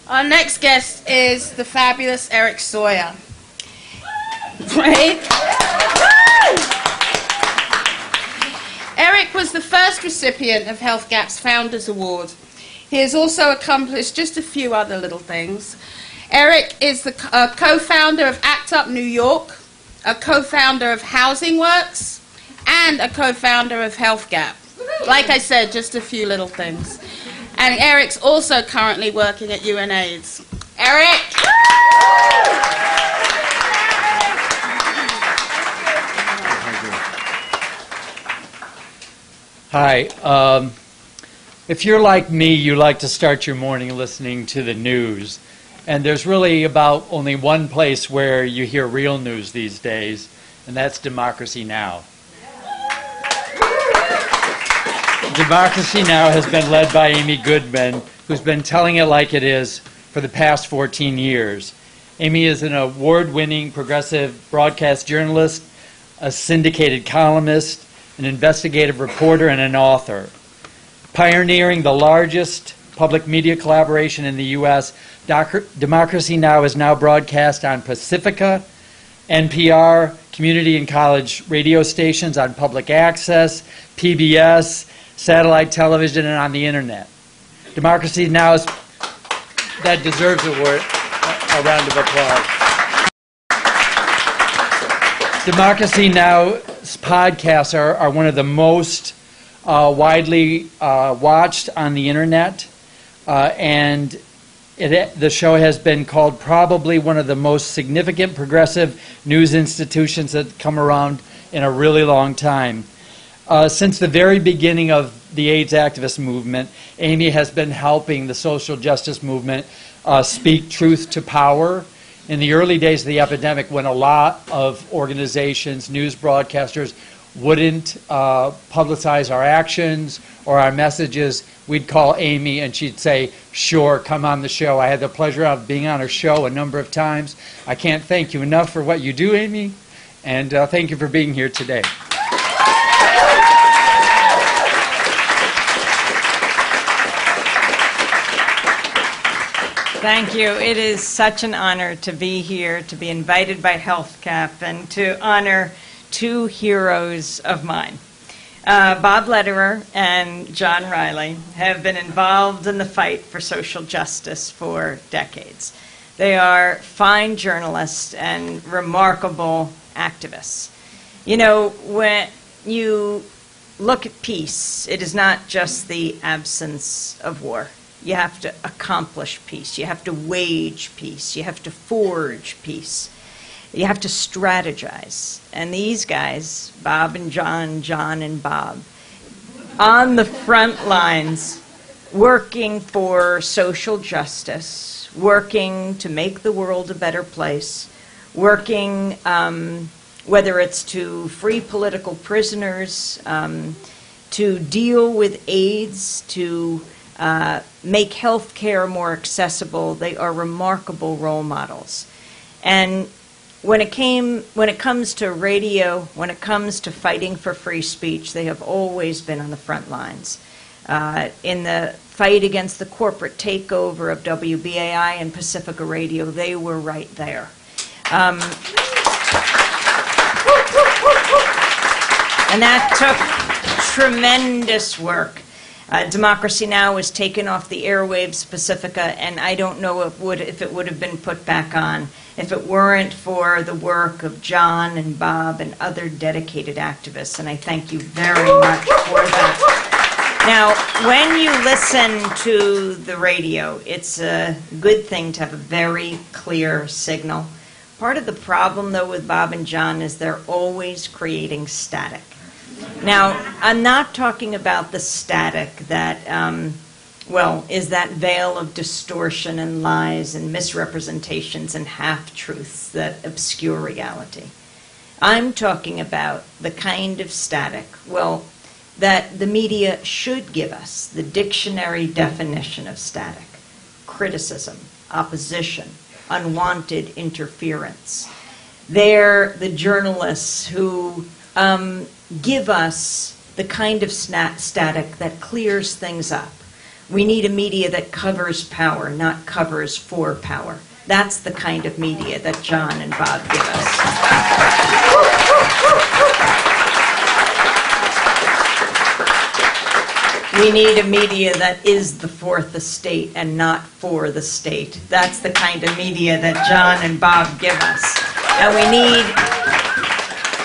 Our next guest is the fabulous Eric Sawyer. Right? Eric was the first recipient of HealthGAP's Founders Award. He has also accomplished just a few other little things. Eric is the co-founder of ACT UP New York, a co-founder of Housing Works, and a co-founder of HealthGAP. Like I said, just a few little things. And Eric's also currently working at UNAIDS. Eric! Hi. If you're like me, you like to start your morning listening to the news. And there's really about only one place where you hear real news these days, and that's Democracy Now! Democracy Now! Has been led by Amy Goodman, who's been telling it like it is for the past 14 years. Amy is an award-winning progressive broadcast journalist, a syndicated columnist, an investigative reporter, and an author. Pioneering the largest public media collaboration in the U.S., Democracy Now! Is now broadcast on Pacifica, NPR, community and college radio stations, on public access, PBS, satellite television, and on the internet. Democracy Now! That deserves a round of applause. Democracy Now!'s podcasts are one of the most widely watched on the internet, and the show has been called probably one of the most significant progressive news institutions that come around in a really long time. Since the very beginning of the AIDS activist movement, Amy has been helping the social justice movement speak truth to power. In the early days of the epidemic, when a lot of organizations, news broadcasters, wouldn't publicize our actions or our messages, we'd call Amy and she'd say, sure, come on the show. I had the pleasure of being on her show a number of times. I can't thank you enough for what you do, Amy, and thank you for being here today. Thank you. It is such an honor to be here, to be invited by HealthGAP, and to honor two heroes of mine. Bob Lederer and John Riley have been involved in the fight for social justice for decades. They are fine journalists and remarkable activists. You know, when you look at peace, it is not just the absence of war. You have to accomplish peace. You have to wage peace. You have to forge peace. You have to strategize. And these guys, Bob and John, John and Bob, on the front lines, working for social justice, working to make the world a better place, working, whether it's to free political prisoners, to deal with AIDS, to make health care more accessible. They are remarkable role models. And when it comes to radio, when it comes to fighting for free speech, they have always been on the front lines. In the fight against the corporate takeover of WBAI and Pacifica Radio, they were right there. And that took tremendous work. Democracy Now! Was taken off the airwaves of Pacifica, and I don't know if it would have been put back on if it weren't for the work of John and Bob and other dedicated activists, and I thank you very much for that. Now, when you listen to the radio, it's a good thing to have a very clear signal. Part of the problem, though, with Bob and John is they're always creating static. Now, I'm not talking about the static that, is that veil of distortion and lies and misrepresentations and half-truths that obscure reality. I'm talking about the kind of static, that the media should give us, the dictionary definition of static: criticism, opposition, unwanted interference. They're the journalists who give us the kind of static that clears things up, We need a media that covers power, not covers for power. That's the kind of media that John and Bob give us. We need a media that is the fourth estate and not for the state. That's the kind of media that John and Bob give us. And we need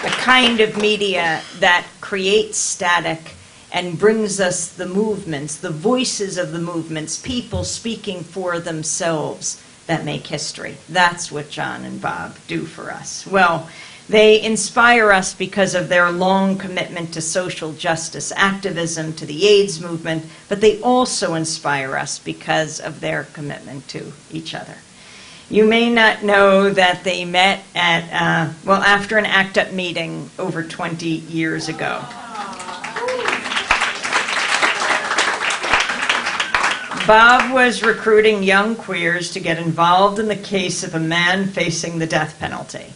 a kind of media that creates static and brings us the movements, the voices of the movements, people speaking for themselves that make history. That's what John and Bob do for us. Well, they inspire us because of their long commitment to social justice activism, to the AIDS movement, but they also inspire us because of their commitment to each other. You may not know that they met at, after an ACT UP meeting over 20 years ago. Bob was recruiting young queers to get involved in the case of a man facing the death penalty.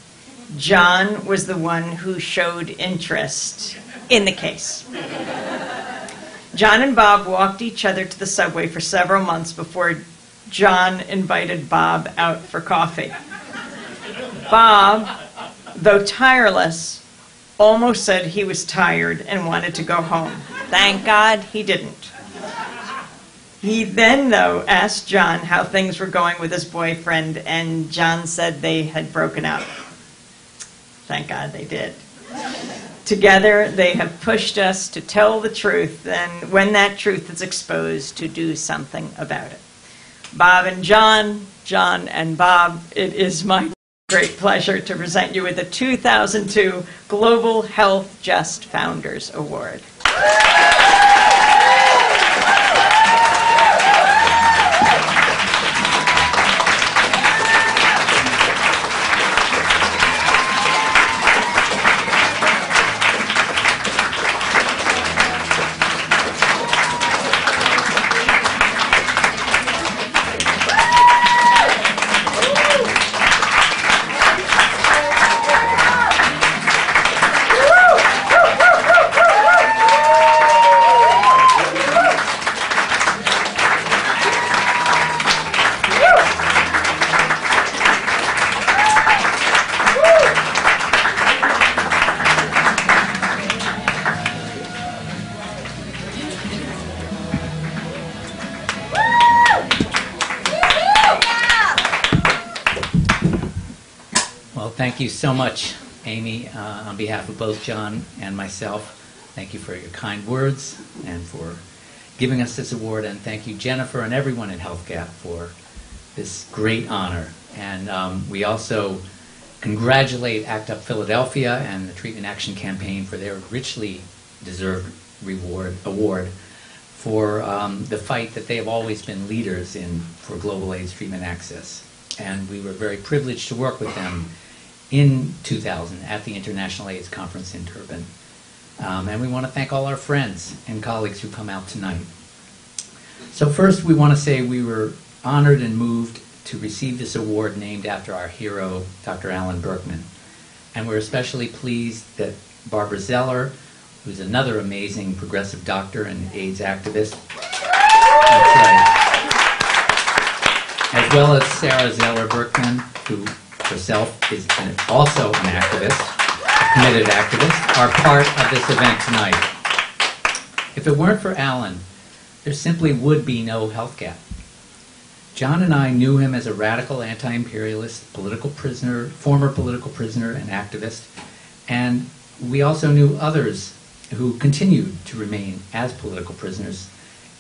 John was the one who showed interest in the case. John and Bob walked each other to the subway for several months before John invited Bob out for coffee. Bob, though tireless, almost said he was tired and wanted to go home. Thank God he didn't. He then, though, asked John how things were going with his boyfriend, and John said they had broken up. Thank God they did. Together, they have pushed us to tell the truth, and when that truth is exposed, to do something about it. Bob and John, John and Bob, it is my great pleasure to present you with the 2002 Global Health Just Founders Award. Thank you so much, Amy, on behalf of both John and myself. Thank you for your kind words and for giving us this award, and thank you, Jennifer, and everyone at HealthGap for this great honor. And we also congratulate ACT UP Philadelphia and the Treatment Action Campaign for their richly deserved award for the fight that they have always been leaders in for global AIDS treatment access. And we were very privileged to work with them in 2000 at the International AIDS Conference in Durban. And we want to thank all our friends and colleagues who come out tonight. So first we want to say we were honored and moved to receive this award named after our hero, Dr. Alan Berkman. And we're especially pleased that Barbara Zeller, who's another amazing progressive doctor and AIDS activist, as well as Sarah Zeller Berkman, who herself is also an activist, a committed activist, are part of this event tonight. If it weren't for Alan, there simply would be no HealthGap. John and I knew him as a radical anti-imperialist, political prisoner, former political prisoner and activist, and we also knew others who continued to remain as political prisoners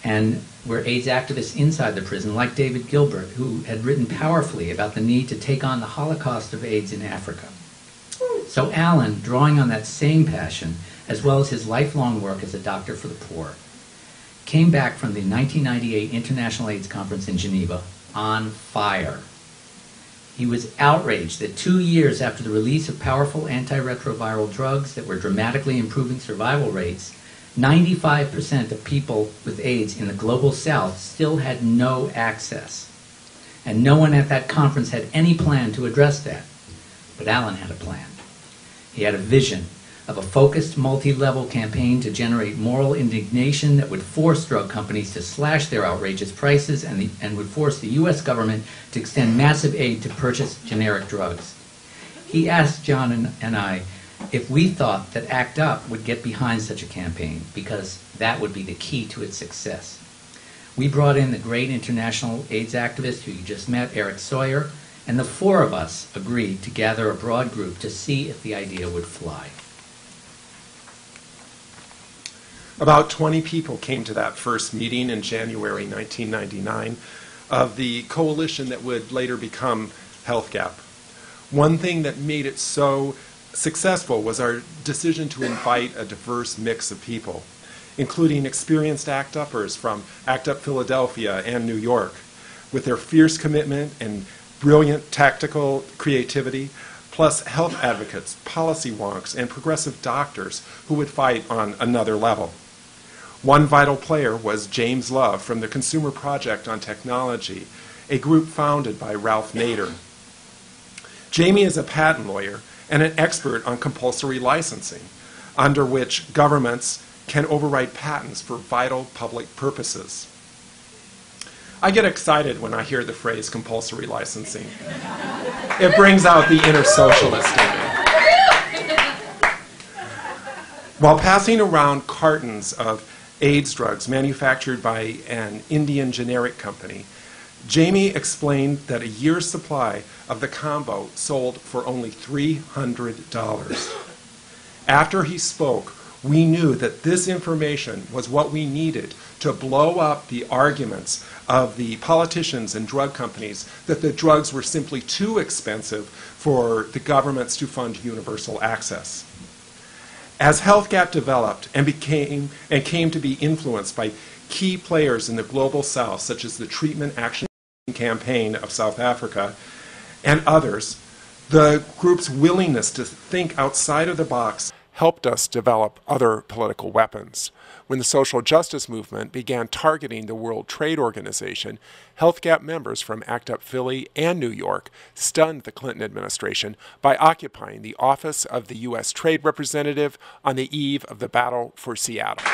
and were AIDS activists inside the prison, like David Gilbert, who had written powerfully about the need to take on the Holocaust of AIDS in Africa. So Alan, drawing on that same passion, as well as his lifelong work as a doctor for the poor, came back from the 1998 International AIDS Conference in Geneva on fire. He was outraged that 2 years after the release of powerful antiretroviral drugs that were dramatically improving survival rates, 95% of people with AIDS in the global south still had no access. And no one at that conference had any plan to address that. But Alan had a plan. He had a vision of a focused, multi-level campaign to generate moral indignation that would force drug companies to slash their outrageous prices and would force the U.S. government to extend massive aid to purchase generic drugs. He asked John and I if we thought that ACT UP would get behind such a campaign, because that would be the key to its success. We brought in the great international AIDS activist who you just met, Eric Sawyer, and the four of us agreed to gather a broad group to see if the idea would fly. About 20 people came to that first meeting in January 1999 of the coalition that would later become HealthGap. One thing that made it so successful was our decision to invite a diverse mix of people, including experienced ACT UPers from ACT UP Philadelphia and New York, with their fierce commitment and brilliant tactical creativity, plus health advocates, policy wonks, and progressive doctors who would fight on another level. One vital player was James Love from the Consumer Project on Technology, a group founded by Ralph Nader. Jamie is a patent lawyer and an expert on compulsory licensing, under which governments can override patents for vital public purposes. I get excited when I hear the phrase compulsory licensing. It brings out the inner socialist in me. While passing around cartons of AIDS drugs manufactured by an Indian generic company, Jamie explained that a year's supply of the combo sold for only $300. After he spoke, we knew that this information was what we needed to blow up the arguments of the politicians and drug companies that the drugs were simply too expensive for the governments to fund universal access. As HealthGap developed and came to be influenced by key players in the global south, such as the Treatment Action Campaign of South Africa and others, the group's willingness to think outside of the box helped us develop other political weapons. When the social justice movement began targeting the World Trade Organization, HealthGap members from ACT UP Philly and New York stunned the Clinton administration by occupying the office of the U.S. Trade Representative on the eve of the battle for Seattle.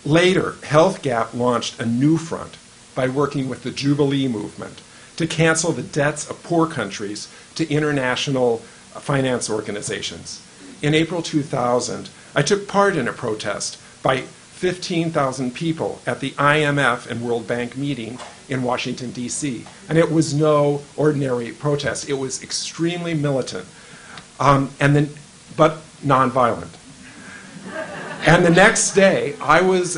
Later, HealthGap launched a new front by working with the Jubilee movement to cancel the debts of poor countries to international finance organizations. In April 2000, I took part in a protest by 15,000 people at the IMF and World Bank meeting in Washington, D.C. And it was no ordinary protest. It was extremely militant, but nonviolent. And the next day, I was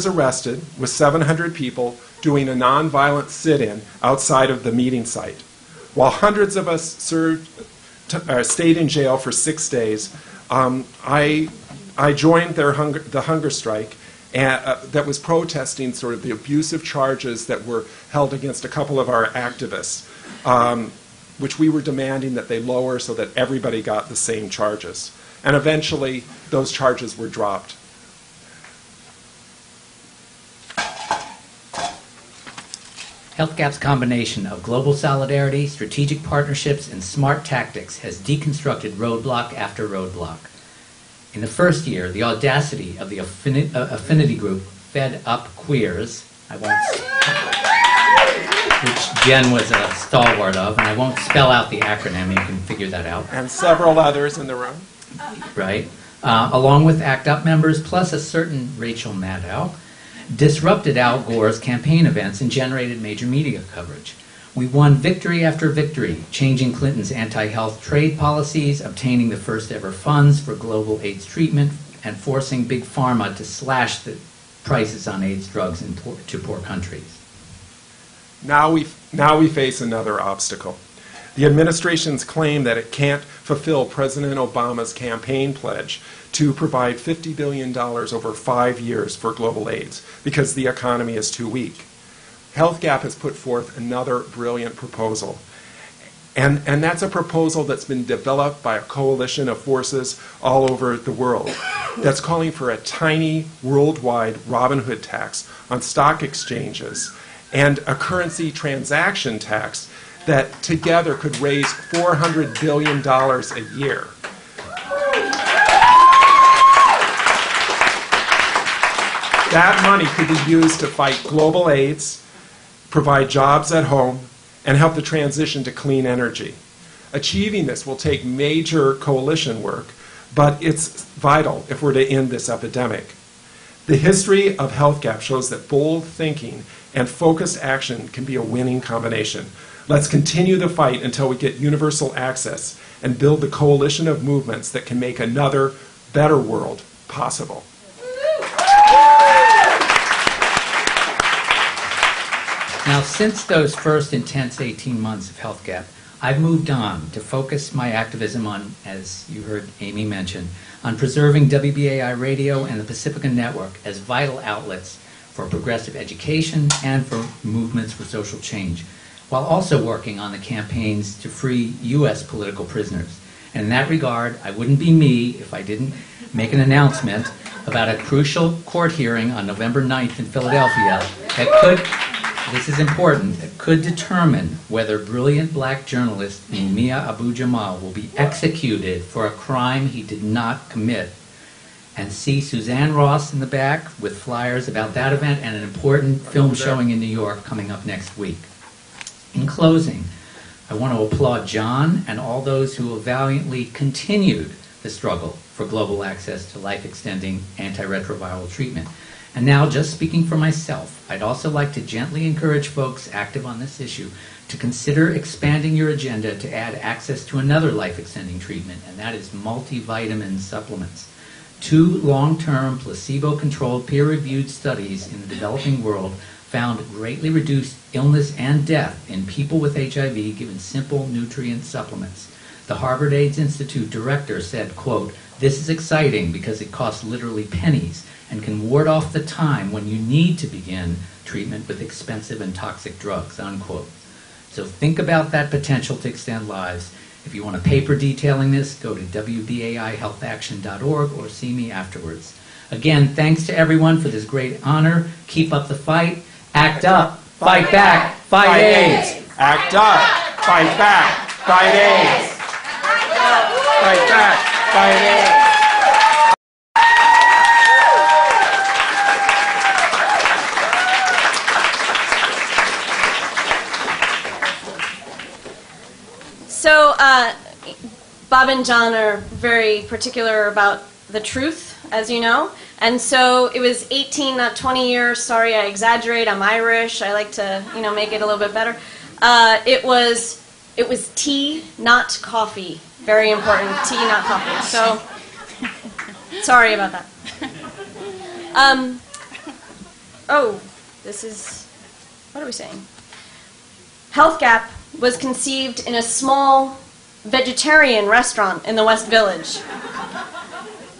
arrested with 700 people doing a nonviolent sit-in outside of the meeting site. While hundreds of us stayed in jail for 6 days, I joined the hunger strike that was protesting sort of the abusive charges that were held against a couple of our activists, which we were demanding that they lower so that everybody got the same charges. And eventually, those charges were dropped. HealthGap's combination of global solidarity, strategic partnerships, and smart tactics has deconstructed roadblock after roadblock. In the first year, the audacity of the affinity group Fed Up Queers, which Jen was a stalwart of, and I won't spell out the acronym, you can figure that out. And several others in the room. Right. Along with ACT UP members, plus a certain Rachel Maddow, disrupted Al Gore's campaign events and generated major media coverage. We won victory after victory, changing Clinton's anti-health trade policies, obtaining the first ever funds for global AIDS treatment, and forcing Big Pharma to slash the prices on AIDS drugs to poor countries. Now we face another obstacle. The administration's claim that it can't fulfill President Obama's campaign pledge to provide $50 billion over 5 years for global AIDS because the economy is too weak. HealthGap has put forth another brilliant proposal. And that's a proposal that's been developed by a coalition of forces all over the world that's calling for a tiny worldwide Robin Hood tax on stock exchanges and a currency transaction tax that together could raise $400 billion a year. That money could be used to fight global AIDS, provide jobs at home, and help the transition to clean energy. Achieving this will take major coalition work, but it's vital if we're to end this epidemic. The history of Health Gap shows that bold thinking and focused action can be a winning combination. Let's continue the fight until we get universal access and build the coalition of movements that can make another, better world possible. Now, since those first intense 18 months of Health Gap, I've moved on to focus my activism on, as you heard Amy mention, on preserving WBAI Radio and the Pacifica Network as vital outlets for progressive education and for movements for social change, while also working on the campaigns to free U.S. political prisoners. And in that regard, I wouldn't be me if I didn't make an announcement about a crucial court hearing on November 9th in Philadelphia that could, this is important, that could determine whether brilliant black journalist Mia Abu-Jamal will be executed for a crime he did not commit. And see Suzanne Ross in the back with flyers about that event and an important film showing in New York coming up next week. In closing, I want to applaud John and all those who have valiantly continued the struggle for global access to life-extending antiretroviral treatment. And now, just speaking for myself, I'd also like to gently encourage folks active on this issue to consider expanding your agenda to add access to another life-extending treatment, and that is multivitamin supplements. 2 long-term, placebo-controlled, peer-reviewed studies in the developing world found greatly reduced illness and death in people with HIV given simple nutrient supplements. The Harvard AIDS Institute director said, quote, "This is exciting because it costs literally pennies and can ward off the time when you need to begin treatment with expensive and toxic drugs," unquote. So think about that potential to extend lives. If you want a paper detailing this, go to wbaihealthaction.org or see me afterwards. Again, thanks to everyone for this great honor. Keep up the fight. Act up. Fight back. Fight AIDS. Act up. Fight back. Fight AIDS. Fight back. Fight AIDS. So, Bob and John are very particular about the truth, as you know. And so it was 18, not 20 years. Sorry, I exaggerate. I'm Irish. I like to, make it a little bit better. It was tea, not coffee. Very important. Tea, not coffee. So, sorry about that. What are we saying? Health Gap was conceived in a small vegetarian restaurant in the West Village.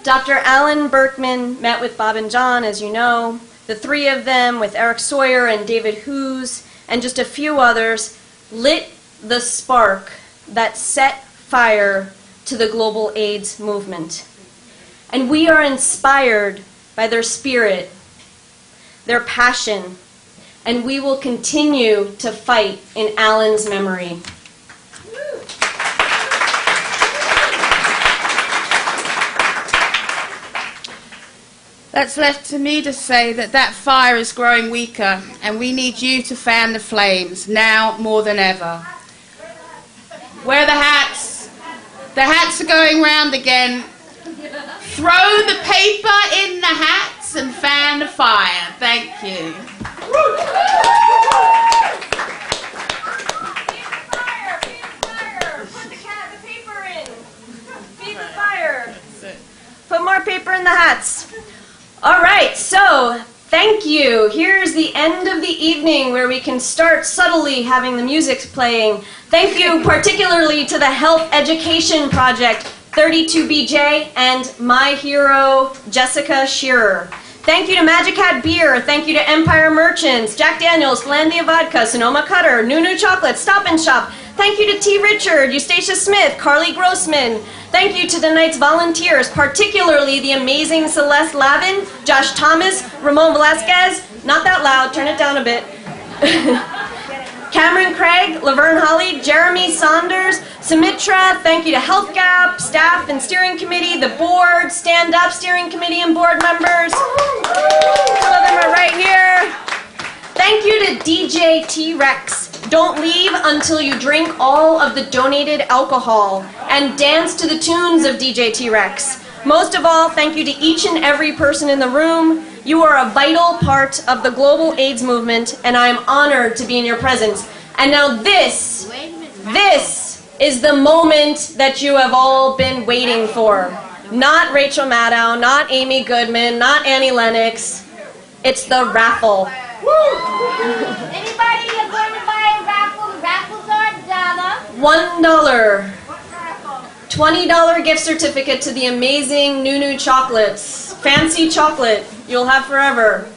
Dr. Alan Berkman met with Bob and John, as you know. The 3 of them, with Eric Sawyer and David Hughes, and just a few others, lit the spark that set fire to the global AIDS movement. And we are inspired by their spirit, their passion, and we will continue to fight in Alan's memory. That's left to me to say that fire is growing weaker, and we need you to fan the flames, now more than ever. Wear the hats. The hats are going round again. Throw the paper in the hats and fan the fire. Thank you. Put more paper in the hats. All right, so thank you. Here's the end of the evening where we can start subtly having the music playing. Thank you particularly to the Health Education Project, 32BJ, and my hero, Jessica Shearer. Thank you to Magic Hat Beer. Thank you to Empire Merchants, Jack Daniels, Glandia Vodka, Sonoma Cutter, Nunu Chocolate, Stop and Shop. Thank you to T. Richard, Eustacia Smith, Carly Grossman. Thank you to tonight's volunteers, particularly the amazing Celeste Lavin, Josh Thomas, Ramon Velasquez. Not that loud, turn it down a bit. Cameron Craig, Laverne Holly, Jeremy Saunders, Sumitra, thank you to Health Gap, staff and steering committee, the board, Stand Up steering committee and board members. Some of them are right here. Thank you to DJ T-Rex. Don't leave until you drink all of the donated alcohol and dance to the tunes of DJ T-Rex. Most of all, thank you to each and every person in the room. You are a vital part of the global AIDS movement, and I am honored to be in your presence. And now this is the moment that you have all been waiting for. Not Rachel Maddow, not Amy Goodman, not Annie Lennox. It's the raffle. Anybody is going to buy a raffle? The raffles are $1. $1. $20 gift certificate to the amazing Nunu chocolates. Fancy chocolate you'll have forever.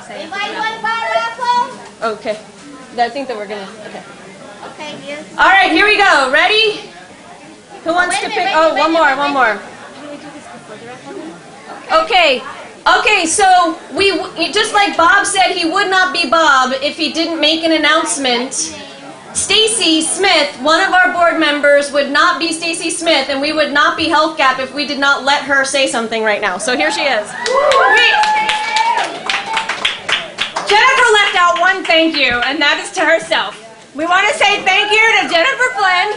Anybody want to buy a raffle? Okay. I think that we're going to... Okay. Okay, yes. All right, here we go. Ready? Who wants to pick? Oh, one more. Okay. Okay, so we just like Bob said, he would not be Bob if he didn't make an announcement. Stacy Smith, one of our board members, would not be Stacy Smith, and we would not be Health Gap if we did not let her say something right now. So here she is. Jennifer left out one thank you, and that is to herself. We want to say thank you to Jennifer Flynn,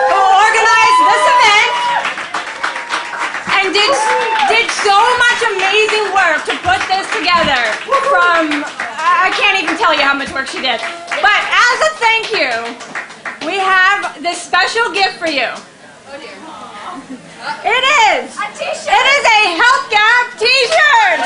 who organized this event and did so much amazing work to put this together. I can't even tell you how much work she did. But as a thank you, we have this special gift for you. It is. A t-shirt. It is a Health Gap t-shirt.